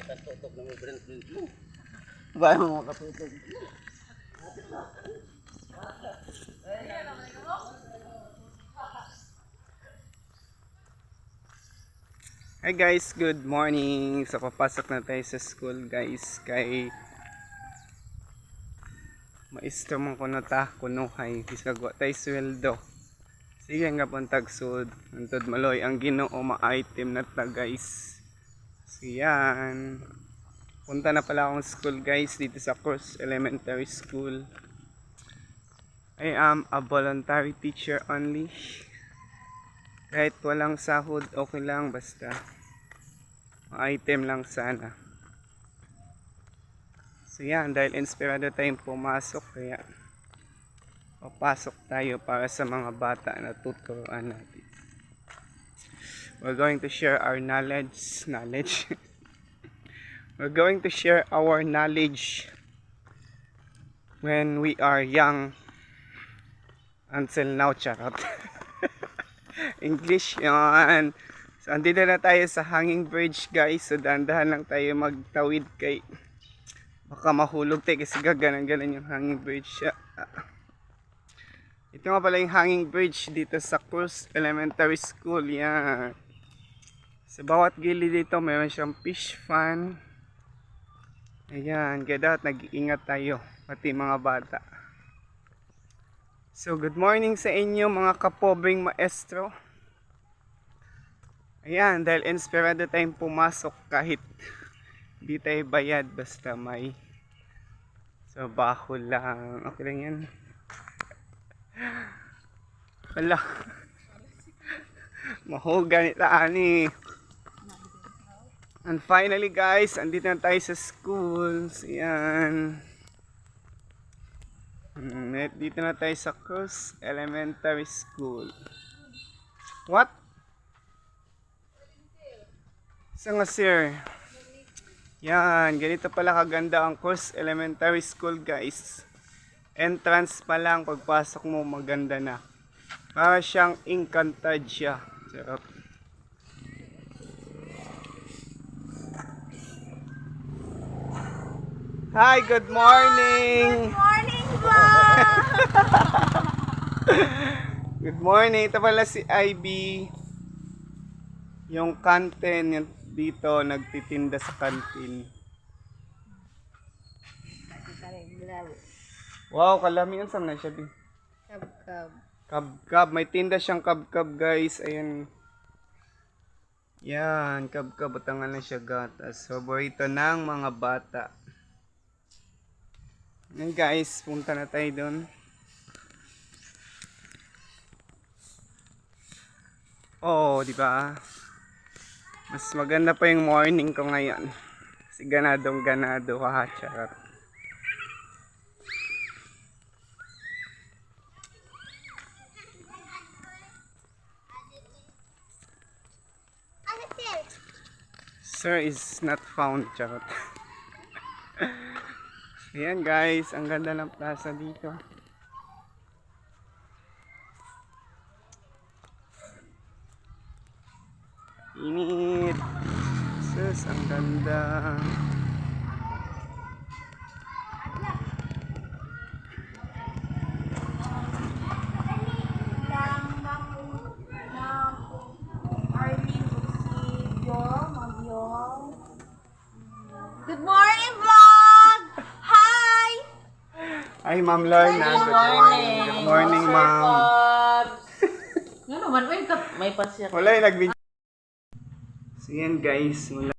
Tutok na may brand mo. Bahay mo makatutok. Hi guys, good morning. So papasok na tayo sa school guys. Kay maestro man kuno ta kunuhay bisagwa tayo sweldo. Sige nga puntag sud. Antod maloy ang Ginoo ma-item na ta guys. So yan. Punta na pala akong school guys dito sa Cruz Elementary School. I am a voluntary teacher only. Kahit walang sahod, okay lang basta item lang sana. So yan, dahil inspirado tayong pumasok, kaya papasok tayo para sa mga bata na tuturuan natin. We're going to share our knowledge. We're going to share our knowledge when we are young until now, charot. English yan. So andito na tayo sa hanging bridge guys. So dahan-dahan lang tayo magtawid kay baka mahulog tayo kasi gaganan-ganan yung hanging bridge. Ito nga pala yung hanging bridge dito sa Cruz Elementary School. Yan. Sa bawat gilid dito mayroon siyang fish fan. Ayan, kaya dapat nag-iingat tayo pati mga bata. So good morning sa inyo mga kapobring maestro. Ayan, dahil inspirado tayong pumasok kahit di tayo bayad basta may baho lang. Okay lang yan. Wala. Mahugan ita ani. And finally guys, andito na tayo sa school. So, ayan. Dito na tayo sa Cruz Elementary School. What? Sa nga sir? Yan, ganito pala kaganda ang Cruz Elementary School guys. Entrance pa lang, pagpasok mo maganda na. Para siyang Encantadia. Sarap. Hi, good morning! Good morning, vlog! Good morning, ito pala si Ivy. Yung kantin yung dito, nagtitinda sa kantin. Wow, kalami yun. Saan na siya? Kab-kab. Kab-kab, may tinda siyang kab-kab guys. Ayan. Yan, kab-kab. Batangan na siya gatas. Favorito ng mga bata. Yan guys, punta na tayo doon. Oh, di ba? Mas maganda pa yung morning ko ngayon. Kasi ganadong ganado, haha, charot. Sir is not found, charot. Ayan guys, ang ganda ng plaza dito. Init. Sus, ang ganda. Good morning, vlog! Hi! Ay, Ma'am Lorna. Good morning. Good morning, Ma'am. Nga naman, may pasya. Wala yung nag-video. So yan guys, mula